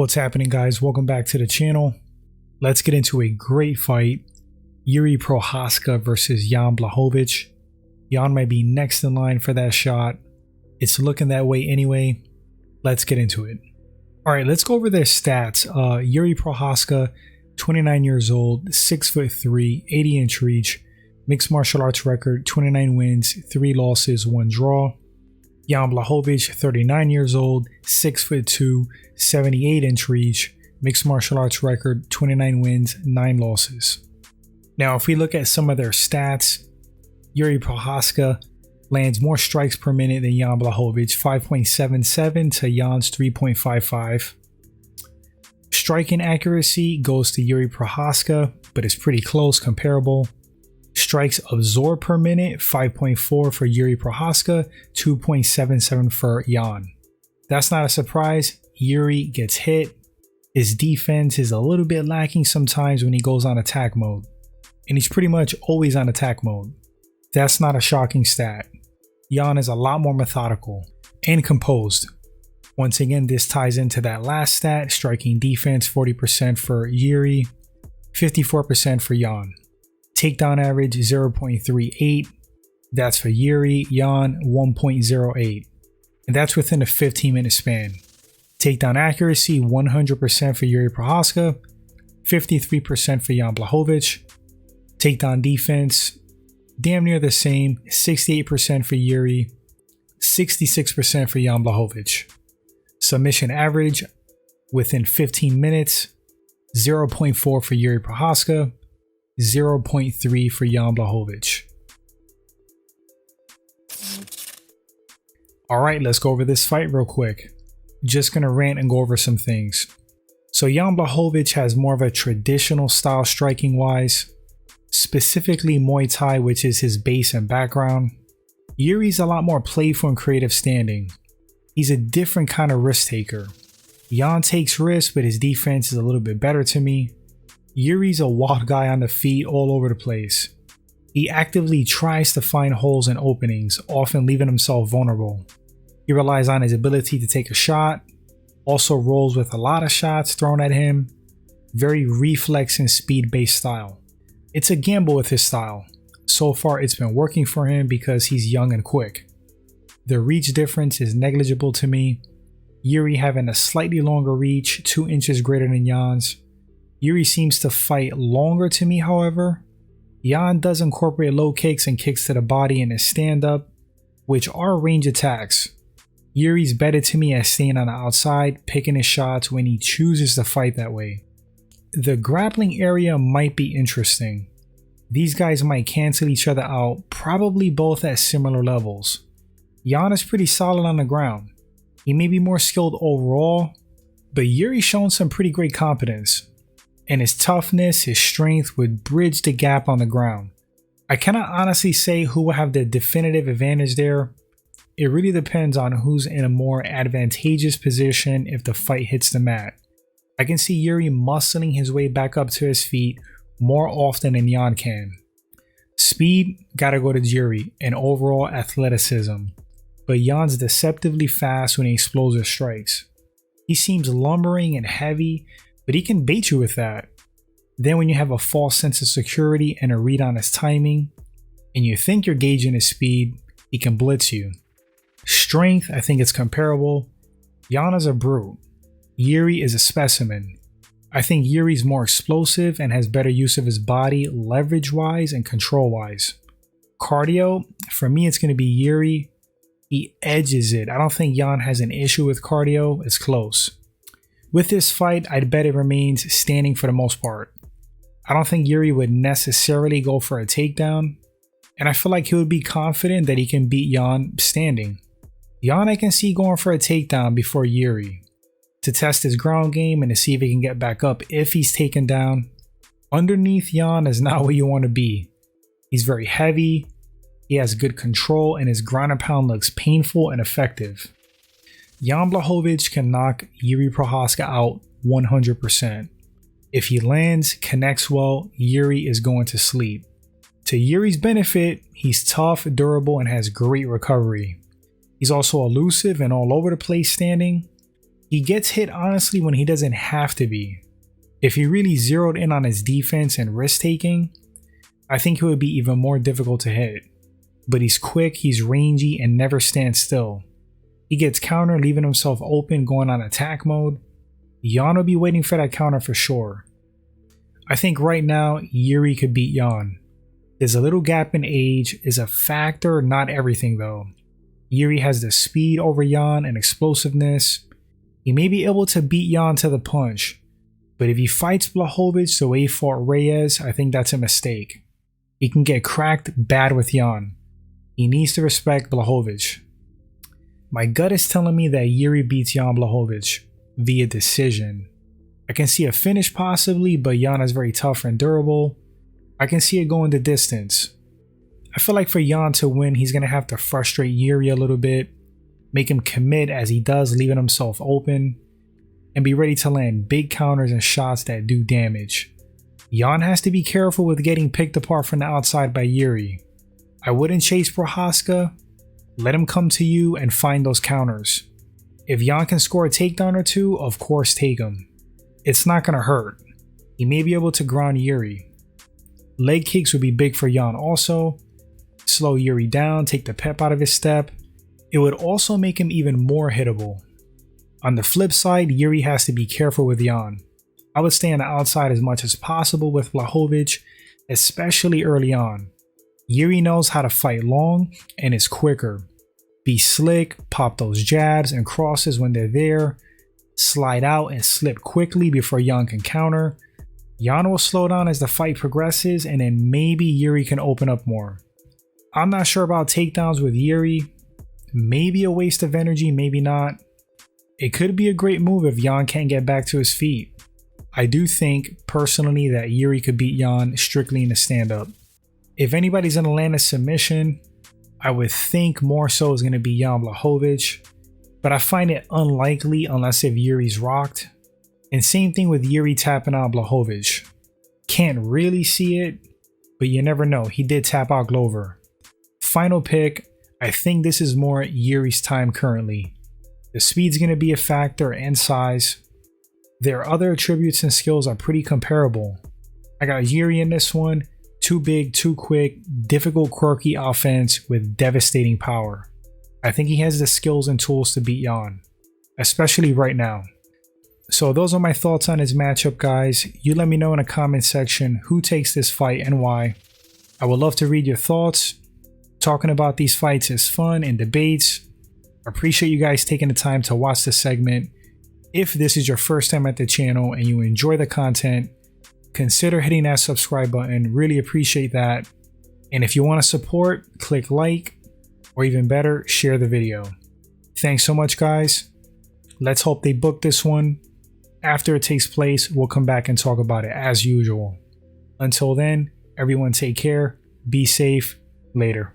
What's happening, guys? Welcome back to the channel. Let's get into a great fight. Jiri Prochazka versus Jan Blachowicz. Jan might be next in line for that shot. It's looking that way anyway. Let's get into it. Alright, let's go over their stats. Jiri Prochazka, 29 years old, 6'3", 80-inch reach, mixed martial arts record, 29 wins, 3 losses, 1 draw. Jan Blachowicz, 39 years old, 6'2", 78-inch reach, mixed martial arts record, 29 wins, 9 losses. Now, if we look at some of their stats, Jiri Prochazka lands more strikes per minute than Jan Blachowicz, 5.77 to Jan's 3.55. Striking accuracy goes to Jiri Prochazka, but it's pretty close, comparable. Strikes absorbed per minute, 5.4 for Jiri Prochazka, 2.77 for Jan. That's not a surprise. Jiri gets hit. His defense is a little bit lacking sometimes when he goes on attack mode. And he's pretty much always on attack mode. That's not a shocking stat. Jan is a lot more methodical and composed. Once again, this ties into that last stat, striking defense 40% for Jiri, 54% for Jan. Takedown average 0.38, that's for Jiri, Jan 1.08, and that's within a 15-minute span. Takedown accuracy 100% for Jiri Prochazka, 53% for Jan Blachowicz. Takedown defense damn near the same, 68% for Jiri, 66% for Jan Blachowicz. Submission average within 15 minutes, 0.4 for Jiri Prochazka, 0.3 for Jan Blachowicz. Alright, let's go over this fight real quick. Just gonna rant and go over some things. So Jan Blachowicz has more of a traditional style striking wise, specifically Muay Thai, which is his base and background. Jiri's a lot more playful and creative standing. He's a different kind of risk taker. Jan takes risks, but his defense is a little bit better to me. Jiri's a wild guy on the feet all over the place. He actively tries to find holes and openings, often leaving himself vulnerable. He relies on his ability to take a shot, also rolls with a lot of shots thrown at him. Very reflex and speed based style. It's a gamble with his style. So far it's been working for him because he's young and quick. The reach difference is negligible to me. Jiri having a slightly longer reach, 2 inches greater than Jan's. Jiri seems to fight longer to me, however. Jan does incorporate low kicks and kicks to the body in his stand-up, which are range attacks. Jiri's better to me at staying on the outside, picking his shots when he chooses to fight that way. The grappling area might be interesting. These guys might cancel each other out, probably both at similar levels. Jan is pretty solid on the ground. He may be more skilled overall, but Jiri's shown some pretty great competence. And his toughness, his strength would bridge the gap on the ground. I cannot honestly say who will have the definitive advantage there. It really depends on who's in a more advantageous position if the fight hits the mat. I can see Jiri muscling his way back up to his feet more often than Jan can. Speed, gotta go to Jiri, and overall athleticism. But Jan's deceptively fast when he explosive strikes. He seems lumbering and heavy, but he can bait you with that. Then when you have a false sense of security and a read on his timing, and you think you're gauging his speed, he can blitz you. Strength, I think it's comparable. Jan is a brute. Jiri is a specimen. I think Jiri's more explosive and has better use of his body leverage wise and control wise. Cardio, for me it's going to be Jiri. He edges it. I don't think Jan has an issue with cardio. It's close. With this fight, I'd bet it remains standing for the most part. I don't think Jiri would necessarily go for a takedown, and I feel like he would be confident that he can beat Jan standing. Jan I can see going for a takedown before Jiri, to test his ground game and to see if he can get back up if he's taken down. Underneath Jan is not where you want to be. He's very heavy, he has good control, and his ground and pound looks painful and effective. Jan Blachowicz can knock Jiri Prochazka out 100%. If he lands, connects well, Jiri is going to sleep. To Jiri's benefit, he's tough, durable, and has great recovery. He's also elusive and all over the place standing. He gets hit honestly when he doesn't have to be. If he really zeroed in on his defense and risk taking, I think he would be even more difficult to hit. But he's quick, he's rangy, and never stands still. He gets counter, leaving himself open, going on attack mode. Jan will be waiting for that counter for sure. I think right now, Jiri could beat Jan. There's a little gap in age, is a factor, not everything though. Jiri has the speed over Jan and explosiveness. He may be able to beat Jan to the punch, but if he fights Blachowicz the way he fought Reyes, I think that's a mistake. He can get cracked bad with Jan. He needs to respect Blachowicz. My gut is telling me that Jiri beats Jan Blachowicz via decision. I can see a finish possibly, but Jan is very tough and durable. I can see it going the distance. I feel like for Jan to win, he's going to have to frustrate Jiri a little bit, make him commit as he does, leaving himself open, and be ready to land big counters and shots that do damage. Jan has to be careful with getting picked apart from the outside by Jiri. I wouldn't chase Prochazka. Let him come to you and find those counters. If Jan can score a takedown or two, of course take him. It's not going to hurt. He may be able to ground Jiri. Leg kicks would be big for Jan also. Slow Jiri down, take the pep out of his step. It would also make him even more hittable. On the flip side, Jiri has to be careful with Jan. I would stay on the outside as much as possible with Blachowicz, especially early on. Jiri knows how to fight long and is quicker. Be slick, pop those jabs and crosses when they're there, slide out and slip quickly before Jan can counter. Jan will slow down as the fight progresses, and then maybe Jiri can open up more. I'm not sure about takedowns with Jiri. Maybe a waste of energy, maybe not. It could be a great move if Jan can't get back to his feet. I do think, personally, that Jiri could beat Jan strictly in a stand-up. If anybody's going to land a submission, I would think more so is going to be Jan Blachowicz, but I find it unlikely unless if Jiri's rocked. And same thing with Jiri tapping out Blachowicz. Can't really see it, but you never know. He did tap out Glover. Final pick, I think this is more Jiri's time currently. The speed's going to be a factor and size. Their other attributes and skills are pretty comparable. I got Jiri in this one. Too big, too quick, difficult, quirky offense with devastating power. I think he has the skills and tools to beat Jan, especially right now. So those are my thoughts on his matchup, guys. You let me know in the comment section who takes this fight and why. I would love to read your thoughts. Talking about these fights is fun and debates. I appreciate you guys taking the time to watch this segment. If this is your first time at the channel and you enjoy the content, consider hitting that subscribe button. Really appreciate that. And if you want to support, click like, or even better, share the video. Thanks so much, guys. Let's hope they book this one. After it takes place, we'll come back and talk about it as usual. Until then, everyone take care, be safe, later.